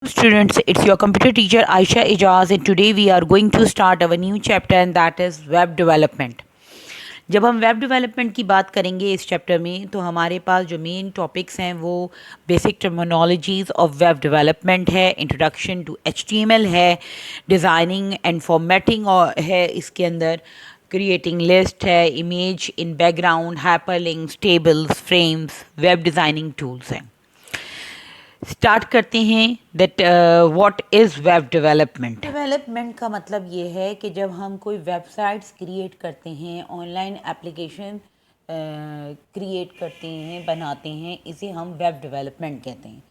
Students, it's your computer teacher Aisha Ijaz and today we are going to start our new chapter and that is web development. जब हम web development की बात करेंगे इस chapter में तो हमारे पास जो मेन टॉपिक्स हैं वो basic terminologies of web development है, इंट्रोडक्शन टू HTML है, डिज़ाइनिंग एंड फॉर्मेटिंग है, इसके अंदर क्रिएटिंग लिस्ट है, image in background, hyperlinks, tables, frames, web designing tools हैं. स्टार्ट करते हैं that what is web development. Development का मतलब ये है कि जब हम कोई वेबसाइट्स क्रिएट करते हैं, ऑनलाइन एप्लीकेशन क्रिएट करते हैं, बनाते हैं, इसे हम वेब डेवलपमेंट कहते हैं.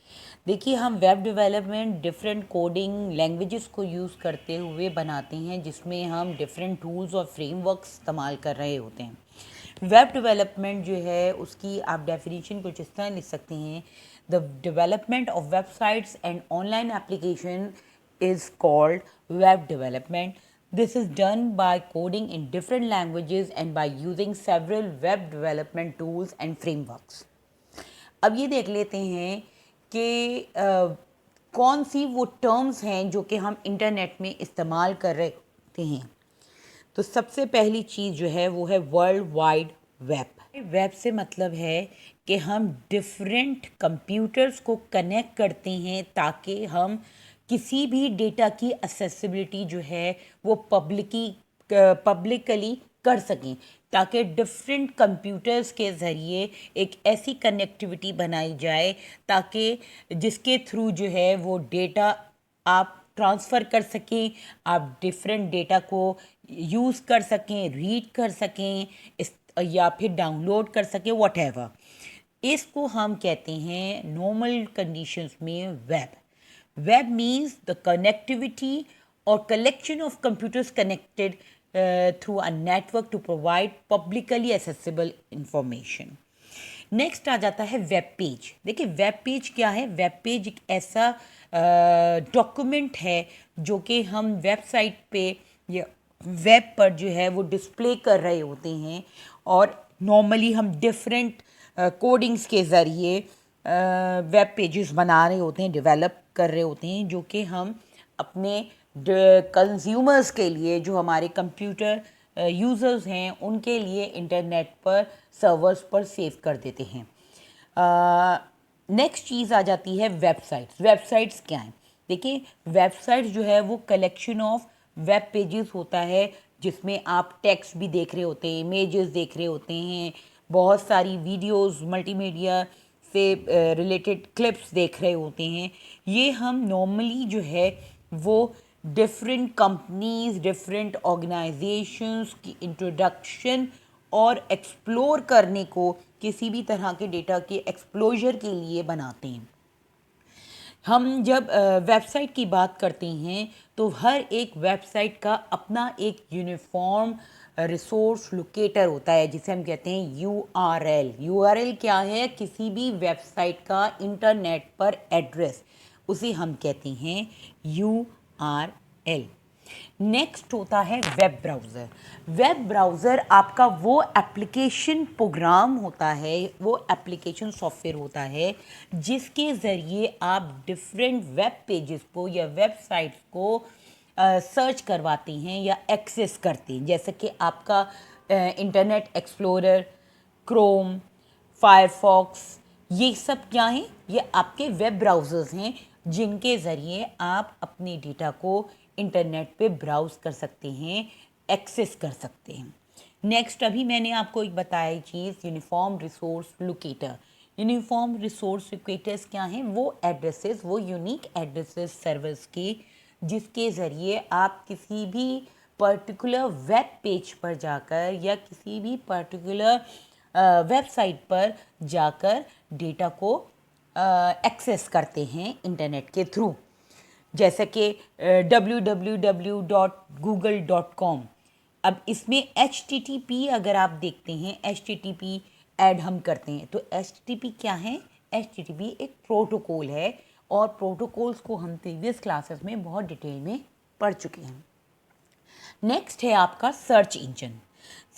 देखिए, हम web development different coding languages को यूज़ करते हुए बनाते हैं जिसमें हम डिफरेंट टूल्स और फ्रेमवर्क्स इस्तेमाल कर रहे होते हैं. वेब डेवलपमेंट जो है उसकी आप डेफिनेशन कुछ इस तरह लिख सकते हैं. The development of websites and online application is called web development. This is done by coding in different languages and by using several web development tools and frameworks. अब ये देख लेते हैं कि कौन सी वो टर्म्स हैं जो कि हम इंटरनेट में इस्तेमाल कर रहे होते हैं. तो सबसे पहली चीज़ जो है वो है वर्ल्ड वाइड वेब. वेब से मतलब है कि हम डिफरेंट कंप्यूटर्स को कनेक्ट करते हैं ताकि हम किसी भी डेटा की एक्सेसिबिलिटी जो है वो पब्लिकली कर सकें, ताकि डिफरेंट कंप्यूटर्स के ज़रिए एक ऐसी कनेक्टिविटी बनाई जाए ताकि जिसके थ्रू जो है वो डेटा आप ट्रांसफ़र कर सकें, आप डिफरेंट डेटा को यूज़ कर सकें, रीड कर सकें या फिर डाउनलोड कर सकें, व्हाटएवर. इसको हम कहते हैं नॉर्मल कंडीशंस में web. Web means the connectivity और collection of computers connected through a network to provide publicly accessible information. Next आ जाता है वेब पेज. देखिए, वेब पेज क्या है? वेब पेज एक ऐसा डॉक्यूमेंट है जो कि हम वेबसाइट पे या वेब पर जो है वो डिस्प्ले कर रहे होते हैं और नॉर्मली हम डिफरेंट कोडिंग्स के ज़रिए वेब पेजेस बना रहे होते हैं, डेवलप कर रहे होते हैं, जो कि हम अपने कंज्यूमर्स के लिए, जो हमारे कंप्यूटर यूज़र्स हैं, उनके लिए इंटरनेट पर सर्वर्स पर सेव कर देते हैं. नेक्स्ट चीज़ आ जाती है वेबसाइट्स. वेबसाइट्स क्या हैं? देखिए, वेबसाइट्स जो है वो कलेक्शन ऑफ वेब पेजेस होता है जिसमें आप टेक्स्ट भी देख रहे होते हैं, इमेजेस देख रहे होते हैं, बहुत सारी वीडियोस, मल्टीमीडिया से रिलेटेड क्लिप्स देख रहे होते हैं. ये हम नॉर्मली जो है वो डिफरेंट कंपनीज, डिफरेंट ऑर्गेनाइजेशंस की इंट्रोडक्शन और एक्सप्लोर करने को, किसी भी तरह के डेटा के एक्सप्लोजर के लिए बनाते हैं. हम जब वेबसाइट की बात करते हैं तो हर एक वेबसाइट का अपना एक यूनिफॉर्म रिसोर्स लोकेटर होता है जिसे हम कहते हैं URL. URL क्या है? किसी भी वेबसाइट का इंटरनेट पर एड्रेस, उसे हम कहते हैं URL. नेक्स्ट होता है वेब ब्राउज़र. वेब ब्राउज़र आपका वो एप्लीकेशन प्रोग्राम होता है, वो एप्लीकेशन सॉफ्टवेयर होता है जिसके ज़रिए आप डिफरेंट वेब पेजेस को या वेबसाइट्स को सर्च करवाते हैं या एक्सेस करते हैं. जैसे कि आपका इंटरनेट एक्सप्लोरर, क्रोम, फायरफॉक्स, ये सब क्या हैं? ये आपके वेब ब्राउज़र्स हैं जिनके ज़रिए आप अपने डेटा को इंटरनेट पे ब्राउज़ कर सकते हैं, एक्सेस कर सकते हैं. नेक्स्ट, अभी मैंने आपको एक बताया चीज़, uniform resource locator. Uniform resource locators क्या हैं? वो एड्रेसेस, वो यूनिक एड्रेसेस सर्वर्स के जिसके ज़रिए आप किसी भी पर्टिकुलर वेब पेज पर जाकर या किसी भी पर्टिकुलर वेबसाइट पर जाकर डेटा को एक्सेस करते हैं इंटरनेट के थ्रू. जैसे कि www.google.com. अब इसमें HTTP अगर आप देखते हैं, HTTP ऐड हम करते हैं तो HTTP क्या है? HTTP एक प्रोटोकॉल है और प्रोटोकॉल्स को हम प्रीवियस क्लासेस में बहुत डिटेल में पढ़ चुके हैं. नेक्स्ट है आपका सर्च इंजन.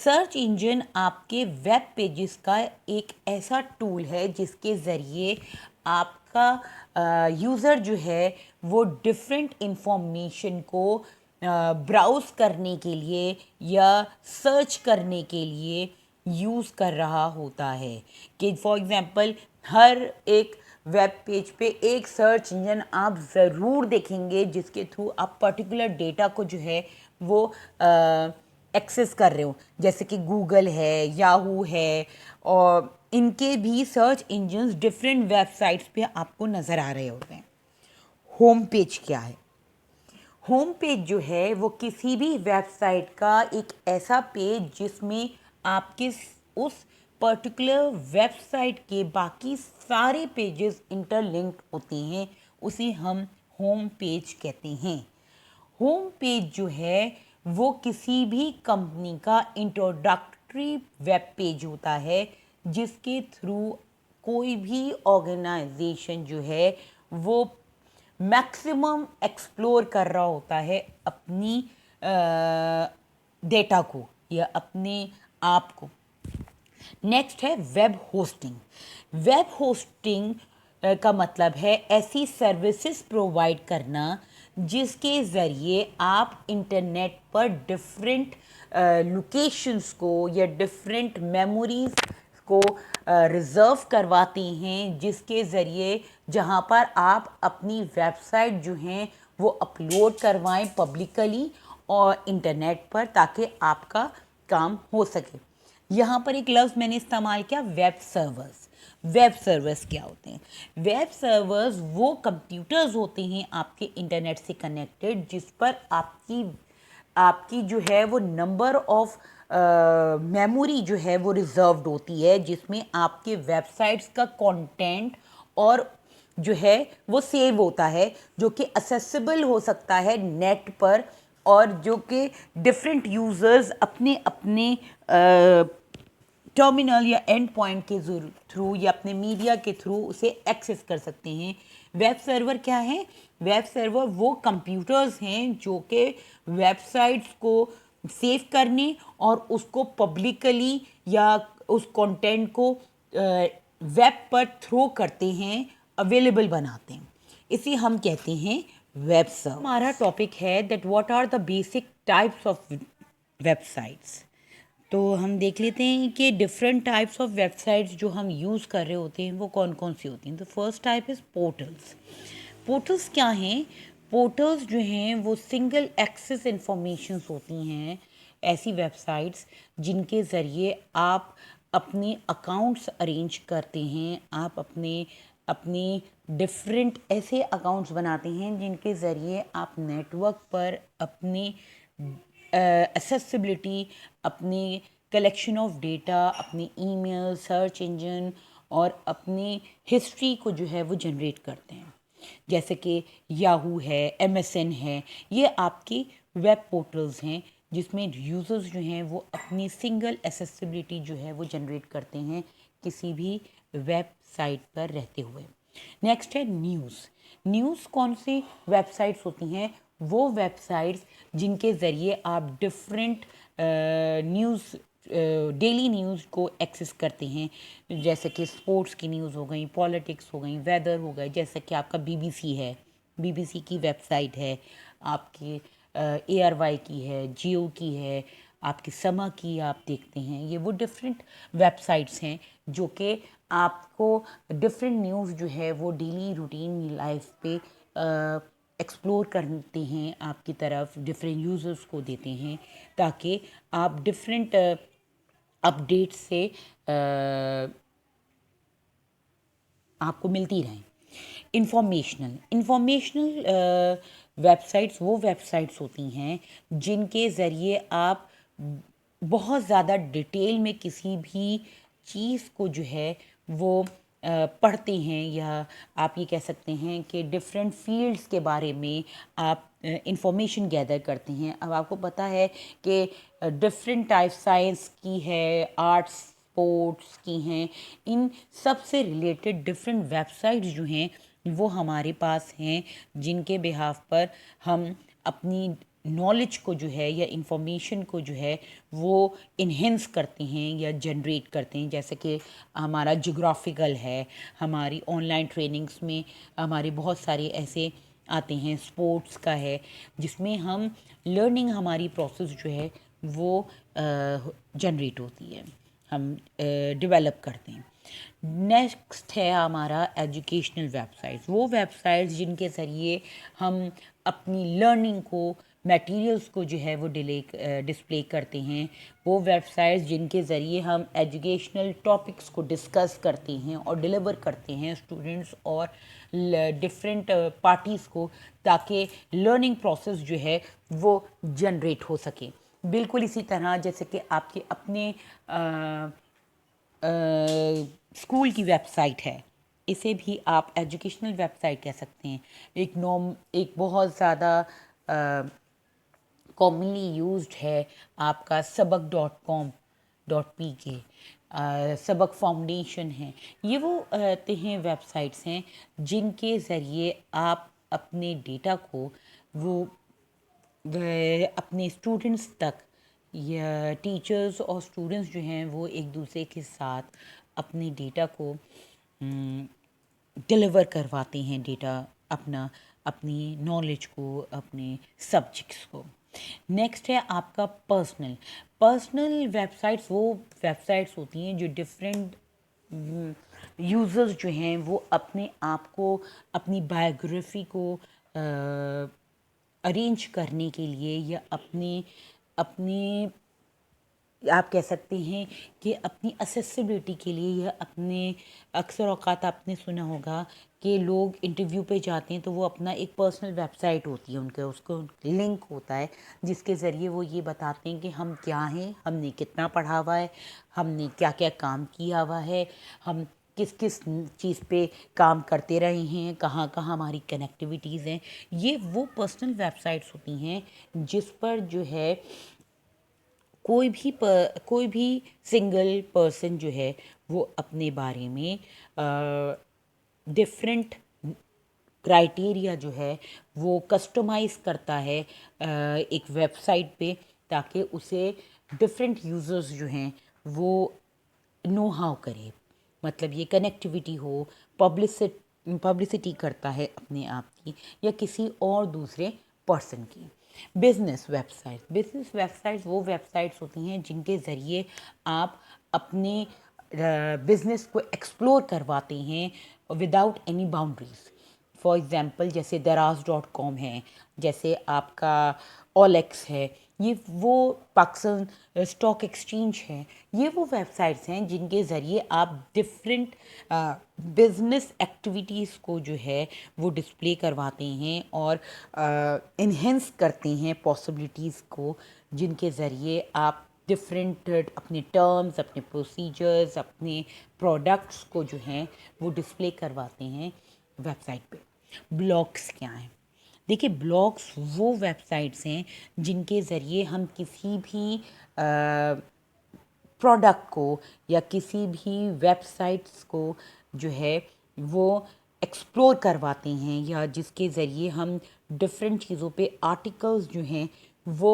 सर्च इंजन आपके वेब पेजेस का एक ऐसा टूल है जिसके ज़रिए आप आपका यूज़र जो है वो डिफरेंट इंफॉर्मेशन को ब्राउज़ करने के लिए या सर्च करने के लिए यूज़ कर रहा होता है। कि फॉर एग्ज़ाम्पल हर एक वेब पेज पे एक सर्च इंजन आप ज़रूर देखेंगे जिसके थ्रू आप पर्टिकुलर डेटा को जो है वो एक्सेस कर रहे हो, जैसे कि गूगल है, याहू है, और इनके भी सर्च इंजन्स डिफरेंट वेबसाइट्स पे आपको नज़र आ रहे होते हैं। होम पेज क्या है? होम पेज जो है वो किसी भी वेबसाइट का एक ऐसा पेज जिसमें आपके उस पर्टिकुलर वेबसाइट के बाकी सारे पेजेस इंटरलिंक्ड होते हैं, उसे हम होम पेज कहते हैं। होम पेज जो है वो किसी भी कंपनी का इंट्रोडक्टरी वेब पेज होता है जिसके थ्रू कोई भी ऑर्गेनाइजेशन जो है वो मैक्सिमम एक्सप्लोर कर रहा होता है अपनी डेटा को या अपने आप को। नेक्स्ट है वेब होस्टिंग। वेब होस्टिंग का मतलब है ऐसी सर्विसेज प्रोवाइड करना जिसके ज़रिए आप इंटरनेट पर डिफरेंट लोकेशंस को या डिफरेंट मेमोरीज को रिज़र्व करवाते हैं, जिसके ज़रिए जहाँ पर आप अपनी वेबसाइट जो हैं वो अपलोड करवाएं पब्लिकली और इंटरनेट पर, ताकि आपका काम हो सके। यहाँ पर एक लफ्ज़ मैंने इस्तेमाल किया, वेब सर्वर्स। वेब सर्वर्स क्या होते हैं? वेब सर्वर्स वो कंप्यूटर्स होते हैं आपके इंटरनेट से कनेक्टेड जिस पर आपकी जो है वो नंबर ऑफ मेमोरी जो है वो रिजर्व्ड होती है, जिसमें आपके वेबसाइट्स का कंटेंट और जो है वो सेव होता है, जो कि असेसिबल हो सकता है नेट पर, और जो कि डिफरेंट यूज़र्स अपने अपने टर्मिनल या एंड पॉइंट के थ्रू या अपने मीडिया के थ्रू उसे एक्सेस कर सकते हैं। वेब सर्वर क्या है? वेब सर्वर वो कंप्यूटर्स हैं जो कि वेबसाइट्स को सेव करने और उसको पब्लिकली या उस कंटेंट को वेब पर थ्रो करते हैं, अवेलेबल बनाते हैं। इसे हम कहते हैं वेब सर्वर। हमारा टॉपिक है that what are the basic types of websites. तो हम देख लेते हैं कि डिफरेंट टाइप्स ऑफ वेबसाइट्स जो हम यूज़ कर रहे होते हैं वो कौन कौन सी होती हैं। तो first type is portals. Portals क्या हैं? पोर्टल्स जो हैं वो सिंगल एक्सेस इंफॉर्मेशंस होती हैं, ऐसी वेबसाइट्स जिनके ज़रिए आप अपने अकाउंट्स अरेंज करते हैं, आप अपने डिफरेंट ऐसे अकाउंट्स बनाते हैं जिनके ज़रिए आप नेटवर्क पर अपनी एक्सेसिबिलिटी, अपनी कलेक्शन ऑफ डेटा, अपनी ईमेल, सर्च इंजन और अपनी हिस्ट्री को जो है वो जनरेट करते हैं। जैसे कि याहू है, एमएसएन है, ये आपकी वेब पोर्टल्स हैं जिसमें यूज़र्स जो हैं वो अपनी सिंगल एक्सेसिबिलिटी जो है वो जनरेट करते हैं किसी भी वेबसाइट पर रहते हुए। नेक्स्ट है न्यूज़। न्यूज़ कौन सी वेबसाइट्स होती हैं? वो वेबसाइट्स जिनके ज़रिए आप डिफरेंट न्यूज़, डेली न्यूज़ को एक्सेस करते हैं, जैसे कि स्पोर्ट्स की न्यूज़ हो गई, पॉलिटिक्स हो गई, वेदर हो गए, जैसे कि आपका बीबीसी है, बीबीसी की वेबसाइट है, आपके ARY की है, जियो की है, आपकी समा की आप देखते हैं। ये वो डिफरेंट वेबसाइट्स हैं जो कि आपको डिफरेंट न्यूज़ जो है वो डेली रूटीन लाइफ पे एक्सप्लोर करते हैं, आपकी तरफ डिफरेंट यूज़र्स को देते हैं, ताकि आप डिफरेंट अपडेट से आपको मिलती रहें। इंफॉर्मेशनल वेबसाइट्स वो वेबसाइट्स होती हैं जिनके ज़रिए आप बहुत ज़्यादा डिटेल में किसी भी चीज़ को जो है वो पढ़ते हैं, या आप ये कह सकते हैं कि डिफरेंट फील्ड्स के बारे में आप इंफॉर्मेशन गैदर करते हैं। अब आपको पता है कि डिफरेंट टाइप साइंस की है, आर्ट्स स्पोर्ट्स की हैं, इन सब से रिलेटेड डिफरेंट वेबसाइट्स जो हैं वो हमारे पास हैं, जिनके बिहाफ पर हम अपनी नॉलेज को जो है या इंफॉर्मेशन को जो है वो इन्हेंस करते हैं या जनरेट करते हैं। जैसे कि हमारा जोग्राफिकल है, हमारी ऑनलाइन ट्रेनिंग्स में हमारे बहुत सारे ऐसे आते हैं, स्पोर्ट्स का है, जिसमें हम लर्निंग हमारी प्रोसेस जो है वो जनरेट होती है, हम डेवलप करते हैं। नेक्स्ट है हमारा एजुकेशनल वेबसाइट्स, वो वेबसाइट्स जिनके ज़रिए हम अपनी लर्निंग को, मटेरियल्स को जो है वो डिस्प्ले करते हैं। वो वेबसाइट्स जिनके ज़रिए हम एजुकेशनल टॉपिक्स को डिस्कस करते हैं और डिलीवर करते हैं स्टूडेंट्स और डिफरेंट पार्टीज़ को, ताकि लर्निंग प्रोसेस जो है वो जनरेट हो सके। बिल्कुल इसी तरह जैसे कि आपके अपने स्कूल की वेबसाइट है, इसे भी आप एजुकेशनल वेबसाइट कह सकते हैं। एक बहुत ज़्यादा कॉमनली यूज्ड है आपका सबक.com.pk, सबक फाउंडेशन है। ये वो हैं वेबसाइट्स हैं जिनके ज़रिए आप अपने डेटा को वो अपने स्टूडेंट्स तक, या टीचर्स और स्टूडेंट्स जो हैं वो एक दूसरे के साथ अपने डेटा को डिलीवर करवाते हैं, डेटा अपना, अपनी नॉलेज को, अपने सब्जेक्ट्स को। नेक्स्ट है आपका पर्सनल वेबसाइट्स, वो वेबसाइट्स होती हैं जो डिफरेंट यूज़र्स जो हैं वो अपने आप को, अपनी बायोग्राफी को अरेंज करने के लिए, या अपने अपने आप कह सकते हैं कि अपनी असेसिबिलिटी के लिए, या अपने, अक्सर औक़ात आपने सुना होगा कि लोग इंटरव्यू पे जाते हैं तो वो अपना एक पर्सनल वेबसाइट होती है उनके, उसको लिंक होता है जिसके ज़रिए वो ये बताते हैं कि हम क्या हैं, हमने कितना पढ़ा हुआ है, हमने क्या क्या काम किया हुआ है, हम किस किस चीज़ पे काम करते रहे हैं, कहाँ कहाँ हमारी कनेक्टिविटीज़ हैं। ये वो पर्सनल वेबसाइट्स होती हैं जिस पर जो है कोई भी सिंगल पर्सन जो है वो अपने बारे में डिफरेंट क्राइटेरिया जो है वो कस्टमाइज़ करता है एक वेबसाइट पे, ताकि उसे डिफरेंट यूज़र्स जो हैं वो नो हाउ करे। मतलब ये कनेक्टिविटी हो, पब्लिसिटी करता है अपने आप की या किसी और दूसरे पर्सन की। बिजनेस वेबसाइट्स वो वेबसाइट्स होती हैं जिनके ज़रिए आप अपने बिजनेस को एक्सप्लोर करवाते हैं without any boundaries. For example जैसे दराज.com है, जैसे आपका OLX है, ये वो पाकिस्तान स्टॉक एक्सचेंज है, ये वो वेबसाइट्स हैं जिनके ज़रिए आप डिफरेंट बिजनेस एक्टिविटीज़ को जो है वो डिस्प्ले करवाते हैं और इन्हेंस करते हैं पॉसिबिलिटीज़ को, जिनके ज़रिए आप डिफरेंट अपने टर्म्स, अपने प्रोसीजर्स, अपने प्रोडक्ट्स को जो हैं वो डिस्प्ले करवाते हैं वेबसाइट पे। ब्लॉग्स क्या हैं? देखिए, ब्लॉग्स वो वेबसाइट्स हैं जिनके ज़रिए हम किसी भी प्रोडक्ट को या किसी भी वेबसाइट्स को जो है वो एक्सप्लोर करवाते हैं, या जिसके ज़रिए हम डिफरेंट चीज़ों पे आर्टिकल्स जो हैं वो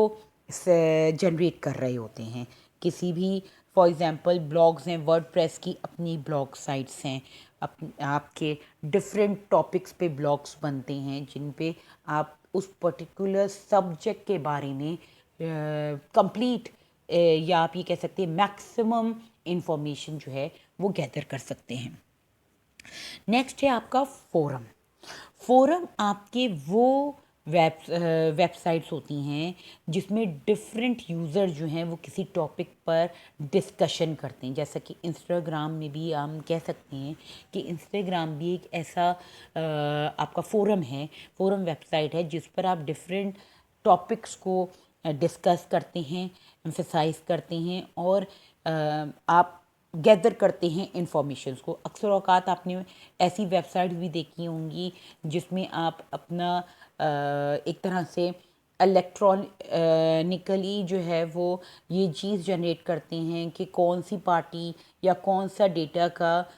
जनरेट कर रहे होते हैं। किसी भी, फॉर एग्ज़ाम्पल ब्लॉग्स हैं, वर्डप्रेस की अपनी ब्लॉग साइट्स हैं, आपके डिफरेंट टॉपिक्स पे ब्लॉग्स बनते हैं जिन पे आप उस पर्टिकुलर सब्जेक्ट के बारे में कंप्लीट या आप ये कह सकते हैं मैक्सिमम इंफॉर्मेशन जो है वो गैदर कर सकते हैं। नेक्स्ट है आपका फोरम आपके वो वेबसाइट्स होती हैं जिसमें डिफरेंट यूज़र जो हैं वो किसी टॉपिक पर डिस्कशन करते हैं। जैसा कि इंस्टाग्राम में भी हम कह सकते हैं कि इंस्टाग्राम भी एक ऐसा आपका फोरम वेबसाइट है जिस पर आप डिफरेंट टॉपिक्स को डिस्कस करते हैं, एम्फेसाइज करते हैं और आप गैदर करते हैं इंफॉर्मेशंस को। अक्सर औकात आपने ऐसी वेबसाइट भी देखी होंगी जिसमें आप अपना एक तरह से इलेक्ट्रॉनिकली जो है वो ये चीज़ जनरेट करते हैं कि कौन सी पार्टी या कौन सा डेटा का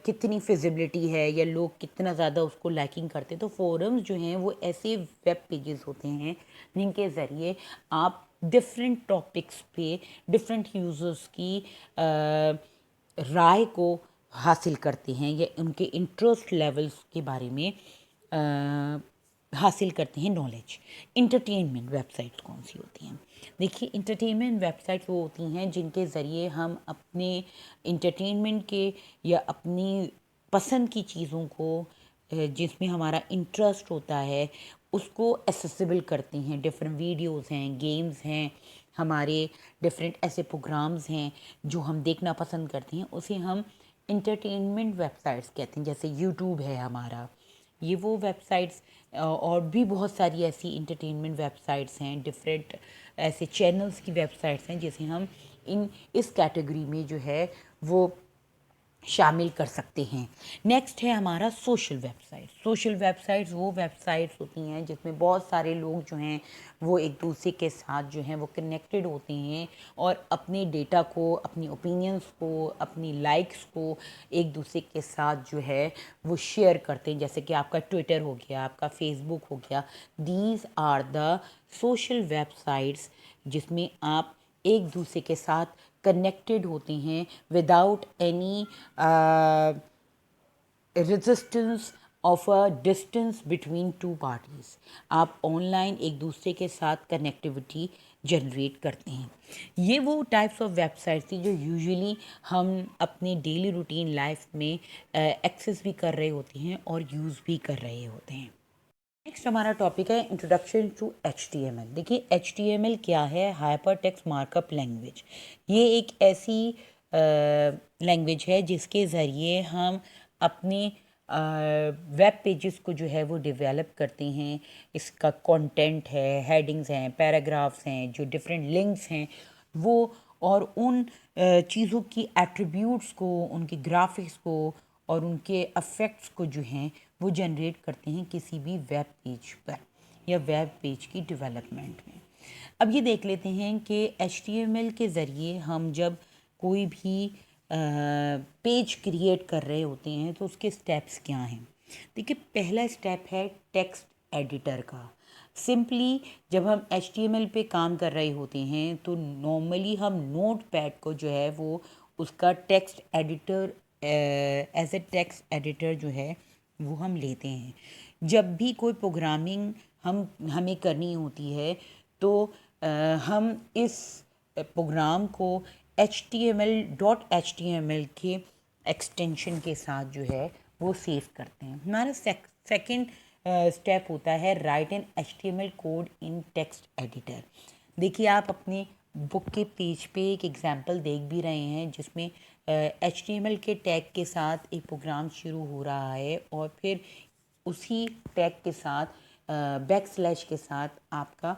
कितनी फिजिबिलिटी है या लोग कितना ज़्यादा उसको लाइकिंग करते हैं। तो फोरम्स जो हैं वो ऐसे वेब पेजेस होते हैं जिनके ज़रिए आप डिफरेंट टॉपिक्स पे डिफरेंट यूज़र्स की राय को हासिल करते हैं या उनके इंटरेस्ट लेवल्स के बारे में हासिल करते हैं नॉलेज। इंटरटेनमेंट वेबसाइट्स कौन सी होती हैं? देखिए, इंटरटेनमेंट वेबसाइट्स वो होती हैं जिनके ज़रिए हम अपने इंटरटेनमेंट के या अपनी पसंद की चीज़ों को जिसमें हमारा इंटरेस्ट होता है उसको एसेसिबल करते हैं। डिफरेंट वीडियोस हैं, गेम्स हैं, हमारे डिफरेंट ऐसे प्रोग्राम्स हैं जो हम देखना पसंद करते हैं, उसे हम इंटरटेनमेंट वेबसाइट्स कहते हैं। जैसे यूट्यूब है हमारा, ये वो वेबसाइट्स और भी बहुत सारी ऐसी इंटरटेनमेंट वेबसाइट्स हैं, डिफरेंट ऐसे चैनल्स की वेबसाइट्स हैं जिसे हम इस कैटेगरी में जो है वो शामिल कर सकते हैं। नेक्स्ट है हमारा सोशल वेबसाइट। सोशल वेबसाइट्स वो वेबसाइट्स होती हैं जिसमें बहुत सारे लोग जो हैं वो एक दूसरे के साथ जो हैं वो कनेक्टेड होते हैं और अपने डेटा को, अपनी ओपिनियंस को, अपनी लाइक्स को एक दूसरे के साथ जो है वो शेयर करते हैं। जैसे कि आपका ट्विटर हो गया, आपका फेसबुक हो गया। These are the social websites जिसमें आप एक दूसरे के साथ कनेक्टेड होते हैं without any resistance of a distance between two parties. आप ऑनलाइन एक दूसरे के साथ कनेक्टिविटी जनरेट करते हैं। ये वो टाइप्स ऑफ वेबसाइट्स थी जो यूजुअली हम अपने डेली रूटीन लाइफ में एक्सेस भी कर रहे होते हैं और यूज़ भी कर रहे होते हैं। नेक्स्ट हमारा टॉपिक है इंट्रोडक्शन टू HTML। देखिए, HTML क्या है? Hyper text markup language. ये एक ऐसी लैंग्वेज है जिसके ज़रिए हम अपने वेब पेजेस को जो है वो डेवलप करते हैं। इसका कंटेंट है, हेडिंग्स हैं, पैराग्राफ्स हैं, जो डिफरेंट लिंक्स हैं वो, और उन चीज़ों की एट्रीब्यूट्स को, उनके ग्राफिक्स को और उनके अफेक्ट्स को जो हैं वो जनरेट करते हैं किसी भी वेब पेज पर या वेब पेज की डेवलपमेंट में। अब ये देख लेते हैं कि HTML के ज़रिए हम जब कोई भी पेज क्रिएट कर रहे होते हैं तो उसके स्टेप्स क्या हैं। देखिए, पहला स्टेप है टेक्स्ट एडिटर का। सिंपली जब हम HTML पे काम कर रहे होते हैं तो नॉर्मली हम नोटपैड को जो है वो उसका text editor as a text editor जो है वो हम लेते हैं। जब भी कोई प्रोग्रामिंग हमें करनी होती है तो हम इस प्रोग्राम को HTML के एक्सटेंशन के साथ जो है वो सेव करते हैं। हमारा सेकंड स्टेप होता है राइट एन HTML कोड इन टेक्स्ट एडिटर। देखिए, आप अपने बुक के पेज पे एक एग्जांपल देख भी रहे हैं जिसमें HTML के टैग के साथ एक प्रोग्राम शुरू हो रहा है और फिर उसी टैग के साथ बैकस्लैश के साथ आपका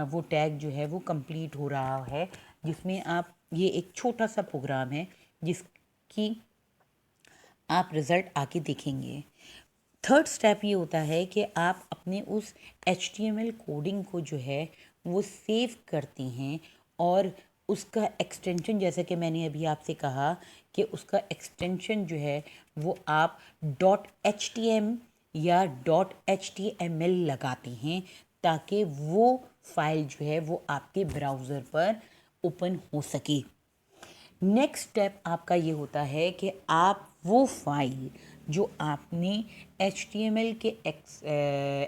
वो टैग जो है वो कंप्लीट हो रहा है, जिसमें आप, ये एक छोटा सा प्रोग्राम है जिसकी आप रिज़ल्ट आके देखेंगे। थर्ड स्टेप ये होता है कि आप अपने उस HTML कोडिंग को जो है वो सेव करते हैं और उसका एक्सटेंशन, जैसे कि मैंने अभी आपसे कहा कि उसका एक्सटेंशन जो है वो आप .htm या .html लगाते हैं ताकि वो फाइल जो है वो आपके ब्राउज़र पर ओपन हो सके। नेक्स्ट स्टेप आपका ये होता है कि आप वो फाइल जो आपने HTML के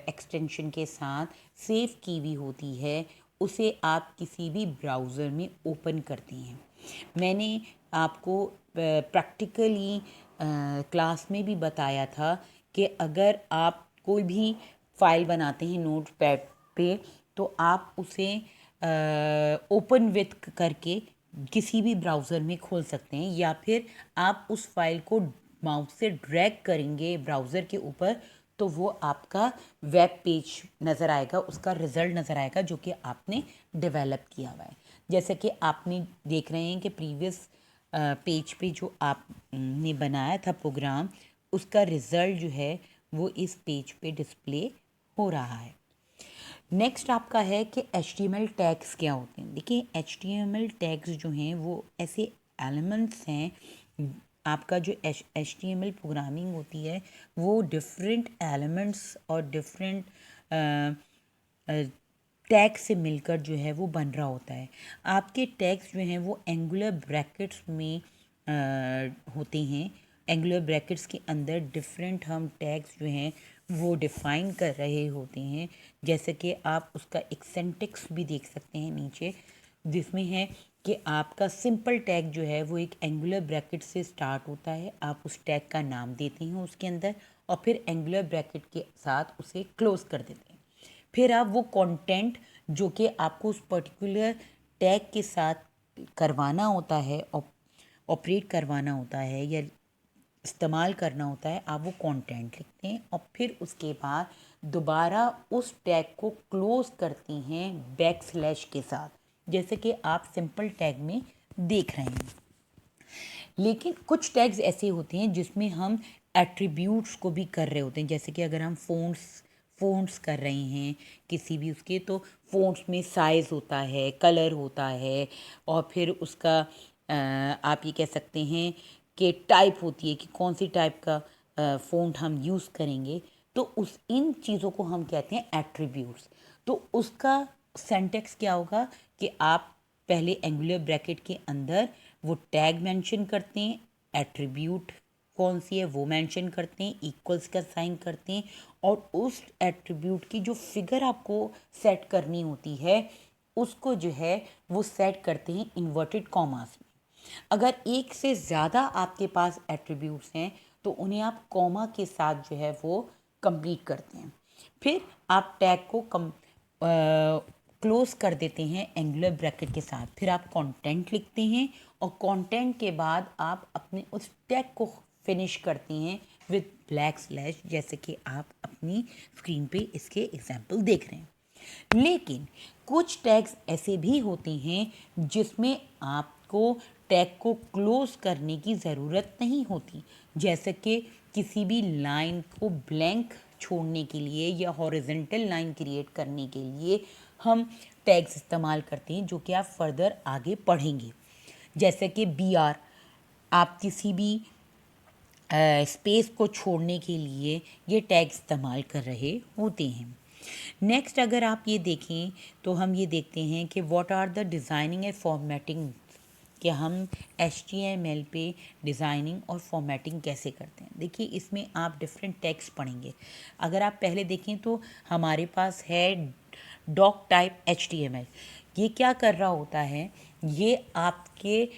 एक्सटेंशन के साथ सेव की हुई होती है उसे आप किसी भी ब्राउज़र में ओपन करते हैं। मैंने आपको प्रैक्टिकली क्लास में भी बताया था कि अगर आप कोई भी फाइल बनाते हैं नोटपैड पे तो आप उसे ओपन विथ करके किसी भी ब्राउज़र में खोल सकते हैं, या फिर आप उस फाइल को माउस से ड्रैग करेंगे ब्राउज़र के ऊपर तो वो आपका वेब पेज नज़र आएगा, उसका रिज़ल्ट नज़र आएगा जो कि आपने डेवलप किया हुआ है। जैसे कि आपने देख रहे हैं कि प्रीवियस पेज पे जो आपने बनाया था प्रोग्राम, उसका रिज़ल्ट जो है वो इस पेज पे डिस्प्ले हो रहा है। नेक्स्ट आपका है कि HTML टैग्स क्या होते हैं। देखिए HTML टैग्स जो हैं वो ऐसे एलिमेंट्स हैं, आपका जो HTML प्रोग्रामिंग होती है वो डिफरेंट एलिमेंट्स और डिफरेंट टैग से मिलकर जो है वो बन रहा होता है। आपके टैग्स जो हैं वो एंगुलर ब्रैकेट्स में होते हैं। एंगुलर ब्रैकेट्स के अंदर डिफरेंट हम टैग्स जो हैं वो डिफ़ाइन कर रहे होते हैं। जैसे कि आप उसका एक सिंटेक्स भी देख सकते हैं नीचे, जिसमें है कि आपका सिंपल टैग जो है वो एक एंगुलर ब्रैकेट से स्टार्ट होता है। आप उस टैग का नाम देते हैं उसके अंदर और फिर एंगुलर ब्रैकेट के साथ उसे क्लोज कर देते हैं। फिर आप वो कंटेंट जो कि आपको उस पर्टिकुलर टैग के साथ करवाना होता है, ऑपरेट करवाना होता है या इस्तेमाल करना होता है, आप वो कंटेंट लिखते हैं और फिर उसके बाद दोबारा उस टैग को क्लोज करते हैं बैकस्लैश के साथ, जैसे कि आप सिंपल टैग में देख रहे हैं। लेकिन कुछ टैग्स ऐसे होते हैं जिसमें हम एट्रीब्यूट्स को भी कर रहे होते हैं। जैसे कि अगर हम फ़ॉन्ट्स कर रहे हैं किसी भी उसके, तो फ़ॉन्ट्स में साइज़ होता है, कलर होता है और फिर उसका आप ये कह सकते हैं कि टाइप होती है कि कौन सी टाइप का फ़ॉन्ट हम यूज़ करेंगे। तो उस इन चीज़ों को हम कहते हैं एट्रीब्यूट्स। तो उसका सिंटैक्स क्या होगा कि आप पहले एंगुलर ब्रैकेट के अंदर वो टैग मेंशन करते हैं, एट्रीब्यूट कौन सी है वो मेंशन करते हैं, इक्वल्स का साइन करते हैं और उस एट्रीब्यूट की जो फिगर आपको सेट करनी होती है उसको जो है वो सेट करते हैं इन्वर्टेड कॉमास में। अगर एक से ज़्यादा आपके पास एट्रीब्यूट्स हैं तो उन्हें आप कॉमा के साथ जो है वो कंप्लीट करते हैं। फिर आप टैग को क्लोज कर देते हैं एंगुलर ब्रैकेट के साथ। फिर आप कंटेंट लिखते हैं और कंटेंट के बाद आप अपने उस टैग को फिनिश करते हैं विद ब्लैक स्लैश, जैसे कि आप अपनी स्क्रीन पे इसके एग्जाम्पल देख रहे हैं। लेकिन कुछ टैग्स ऐसे भी होते हैं जिसमें आपको टैग को क्लोज करने की ज़रूरत नहीं होती। जैसे कि किसी भी लाइन को ब्लैंक छोड़ने के लिए या हॉरिजॉन्टल लाइन क्रिएट करने के लिए हम टैग्स इस्तेमाल करते हैं, जो कि आप फर्दर आगे पढ़ेंगे। जैसे कि BR, आप किसी भी स्पेस को छोड़ने के लिए ये टैग इस्तेमाल कर रहे होते हैं। नेक्स्ट अगर आप ये देखें तो हम ये देखते हैं कि what are the designing and formatting, कि हम HTML पे डिज़ाइनिंग और फॉर्मेटिंग कैसे करते हैं। देखिए इसमें आप डिफरेंट टैग्स पढ़ेंगे। अगर आप पहले देखें तो हमारे पास है डॉक टाइप HTML। ये क्या कर रहा होता है, ये आपके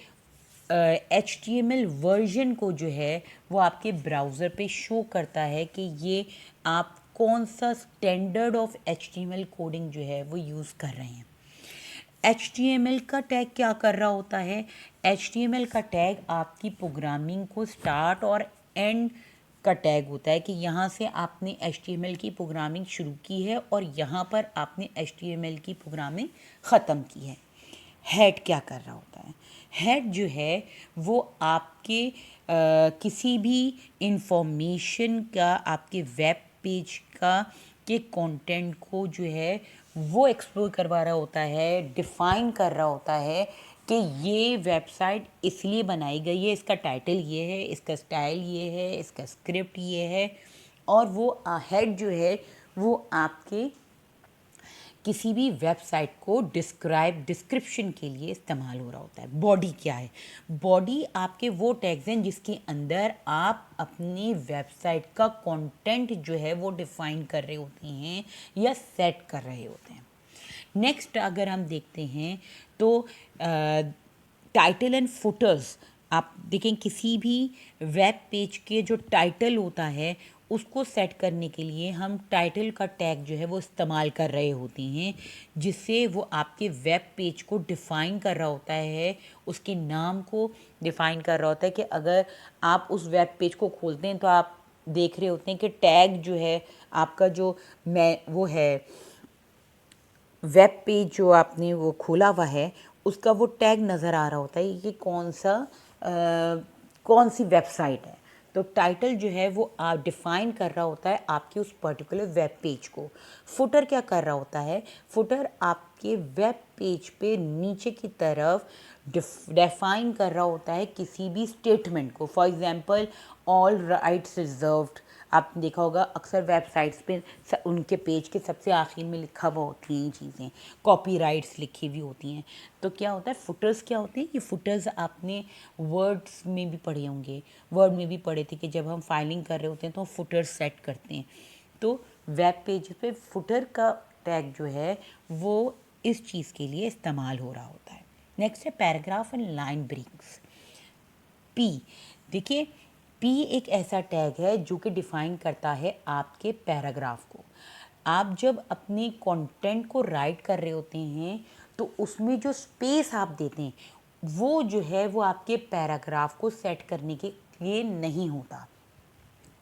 HTML वर्जन को जो है वो आपके ब्राउज़र पे शो करता है कि ये आप कौन सा स्टैंडर्ड ऑफ HTML कोडिंग जो है वो यूज़ कर रहे हैं। HTML का टैग क्या कर रहा होता है, HTML का टैग आपकी प्रोग्रामिंग को स्टार्ट और एंड का टैग होता है कि यहाँ से आपने HTML की प्रोग्रामिंग शुरू की है और यहाँ पर आपने HTML की प्रोग्रामिंग ख़त्म की है। हेड क्या कर रहा होता है, हेड जो है वो आपके किसी भी इंफॉर्मेशन का, आपके वेब पेज का के कंटेंट को जो है वो एक्सप्लोर करवा रहा होता है, डिफ़ाइन कर रहा होता है कि ये वेबसाइट इसलिए बनाई गई है, इसका टाइटल ये है, इसका स्टाइल ये है, इसका स्क्रिप्ट ये है। और वो हेड जो है वो आपके किसी भी वेबसाइट को डिस्क्रिप्शन के लिए इस्तेमाल हो रहा होता है। बॉडी क्या है, बॉडी आपके वो टैग्स हैं जिसके अंदर आप अपनी वेबसाइट का कंटेंट जो है वो डिफ़ाइन कर रहे होते हैं या सेट कर रहे होते हैं। नेक्स्ट अगर हम देखते हैं तो टाइटल एंड फुटर्स, आप देखें किसी भी वेब पेज के जो टाइटल होता है उसको सेट करने के लिए हम टाइटल का टैग जो है वो इस्तेमाल कर रहे होते हैं, जिससे वो आपके वेब पेज को डिफ़ाइन कर रहा होता है, उसके नाम को डिफ़ाइन कर रहा होता है कि अगर आप उस वेब पेज को खोलते हैं तो आप देख रहे होते हैं कि टैग जो है आपका जो वो है वेब पेज जो आपने वो खोला हुआ है उसका वो टैग नज़र आ रहा होता है कि कौन सी वेबसाइट है। तो टाइटल जो है वो आप डिफाइन कर रहा होता है आपके उस पर्टिकुलर वेब पेज को। फुटर क्या कर रहा होता है, फुटर आपके वेब पेज पे नीचे की तरफ डिफाइन कर रहा होता है किसी भी स्टेटमेंट को। For example all rights reserved, आपने देखा होगा अक्सर वेबसाइट्स पे उनके पेज के सबसे आखिर में लिखा हुआ होती हैं ये चीज़ें, कॉपीराइट्स लिखी हुई होती हैं। तो क्या होता है, फुटर्स क्या होते हैं, ये फुटर्स आपने वर्ड्स में भी पढ़े होंगे, वर्ड में भी पढ़े थे कि जब हम फाइलिंग कर रहे होते हैं तो हम फुटर्स सेट करते हैं। तो वेब पेज पे फुटर का टैग जो है वो इस चीज़ के लिए इस्तेमाल हो रहा होता है। नेक्स्ट है paragraph and line breaks. P, देखिए पी एक ऐसा टैग है जो कि डिफाइन करता है आपके पैराग्राफ को। आप जब अपने कंटेंट को राइट कर रहे होते हैं तो उसमें जो स्पेस आप देते हैं वो जो है वो आपके पैराग्राफ को सेट करने के लिए नहीं होता,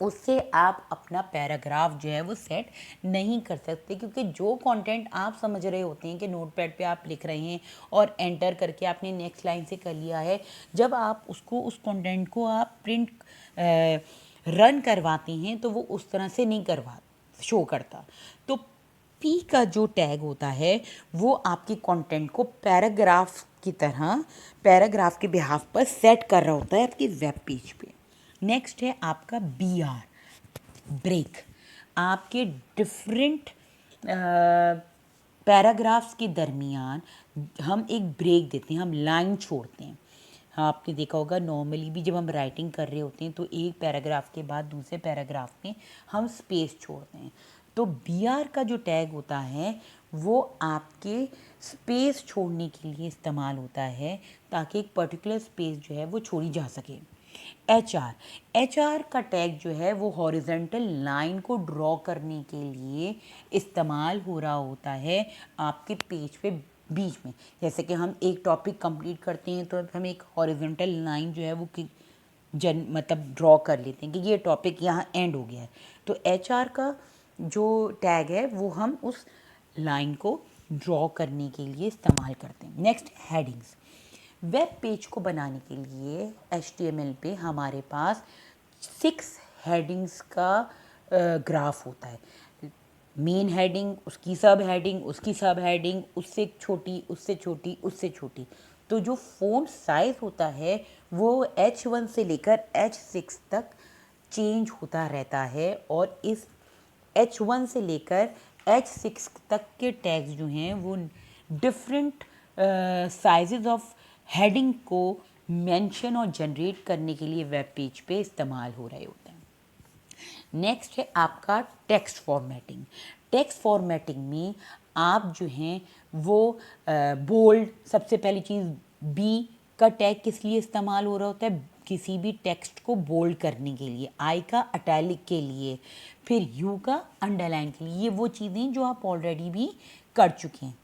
उससे आप अपना पैराग्राफ जो है वो सेट नहीं कर सकते, क्योंकि जो कंटेंट आप समझ रहे होते हैं कि नोटपैड पे आप लिख रहे हैं और एंटर करके आपने नेक्स्ट लाइन से कर लिया है, जब आप उसको उस कंटेंट को आप प्रिंट रन करवाते हैं तो वो उस तरह से नहीं करवा शो करता। तो पी का जो टैग होता है वो आपके कंटेंट को पैराग्राफ की तरह, पैराग्राफ के बिहाफ पर सेट कर रहा होता है आपके वेब पेज पे। नेक्स्ट है आपका बी आर, ब्रेक। आपके डिफरेंट पैराग्राफ्स के दरमियान हम एक ब्रेक देते हैं, हम लाइन छोड़ते हैं। हाँ, आपने देखा होगा नॉर्मली भी जब हम राइटिंग कर रहे होते हैं तो एक पैराग्राफ के बाद दूसरे पैराग्राफ में हम स्पेस छोड़ते हैं। तो बी आर का जो टैग होता है वो आपके स्पेस छोड़ने के लिए इस्तेमाल होता है ताकि एक पर्टिकुलर स्पेस जो है वो छोड़ी जा सके। एच आर का टैग जो है वो हॉरिजेंटल लाइन को ड्रॉ करने के लिए इस्तेमाल हो रहा होता है आपके पेज पे बीच में। जैसे कि हम एक टॉपिक कंप्लीट करते हैं तो हम एक हॉरिजेंटल लाइन जो है वो मतलब ड्रॉ कर लेते हैं कि ये टॉपिक यहाँ एंड हो गया है। तो एच आर का जो टैग है वो हम उस लाइन को ड्रॉ करने के लिए इस्तेमाल करते हैं। Next, headings. वेब पेज को बनाने के लिए HTML पे हमारे पास 6 हेडिंग्स का ग्राफ होता है। मेन हेडिंग, उसकी सब हेडिंग, उसकी सब हेडिंग, उससे छोटी, उससे छोटी, उससे छोटी। तो जो फ़ॉन्ट साइज़ होता है वो H1 से लेकर H6 तक चेंज होता रहता है, और इस H1 से लेकर H6 तक के टैग्स जो हैं वो डिफरेंट साइजेस ऑफ हेडिंग को मेंशन और जनरेट करने के लिए वेब पेज पे इस्तेमाल हो रहे होते हैं। नेक्स्ट है आपका टेक्स्ट फॉर्मेटिंग। टेक्स्ट फॉर्मेटिंग में आप जो हैं वो बोल्ड, सबसे पहली चीज़ बी का टैग किस लिए इस्तेमाल हो रहा होता है, किसी भी टेक्स्ट को बोल्ड करने के लिए, आई का अटैलिक के लिए, फिर यू का अंडरलाइन के लिए। ये वो चीज़ें जो आप ऑलरेडी भी कर चुके हैं।